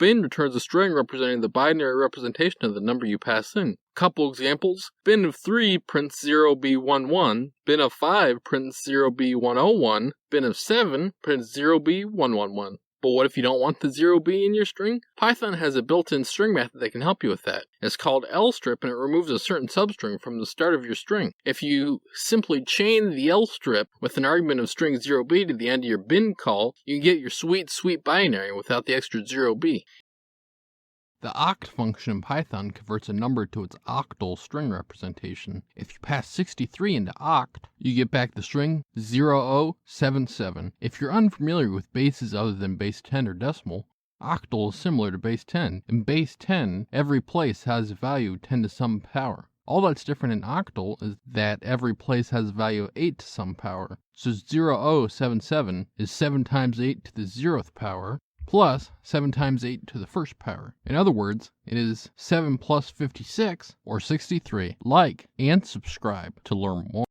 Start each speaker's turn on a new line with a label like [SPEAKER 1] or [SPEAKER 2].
[SPEAKER 1] bin returns a string representing the binary representation of the number you pass in. Couple examples: bin of 3 prints 0b11, bin of 5 prints 0b101, bin of 7 prints 0b111. But what if you don't want the 0b in your string? Python has a built-in string method that can help you with that. It's called lstrip, and it removes a certain substring from the start of your string. If you simply chain the lstrip with an argument of string 0b to the end of your bin call, you can get your sweet binary without the extra 0b. The oct function in Python converts a number to its octal string representation. If you pass 63 into oct, you get back the string 0077. If you're unfamiliar with bases other than base 10 or decimal, octal is similar to base 10. In base 10, every place has a value 10 to some power. All that's different in octal is that every place has a value of 8 to some power. So 0077 is 7 times 8 to the 0th power, plus 7 times 8 to the first power. In other words, it is 7 plus 56, or 63. Like and subscribe to learn more.